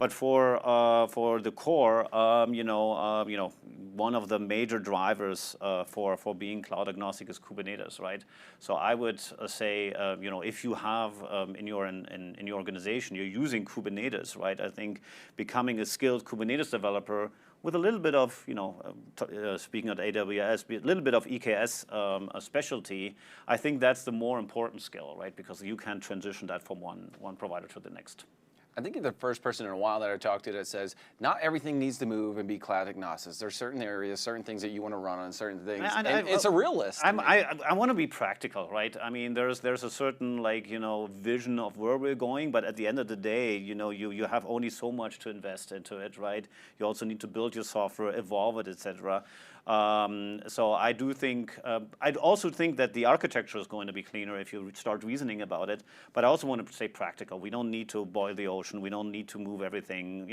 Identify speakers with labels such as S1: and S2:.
S1: But for the core, one of the major drivers for being cloud agnostic is Kubernetes, right? So I would say, if you have in your organization you're using Kubernetes, right? I think becoming a skilled Kubernetes developer with a little bit of, speaking of AWS, a little bit of EKS specialty, I think that's the more important skill, right? Because you can transition that from one provider to the next.
S2: I think you're the first person in a while that I talked to that says not everything needs to move and be cloud agnostic. There's certain areas, certain things that you want to run on, certain things. And it's a realist.
S1: I want to be practical, right? I mean, there's a certain vision of where we're going, but at the end of the day, you have only so much to invest into it, right? You also need to build your software, evolve it, etc. So I do think, I'd also think that the architecture is going to be cleaner if you start reasoning about it. But I also want to stay practical. We don't need to boil the ocean. We don't need to move everything,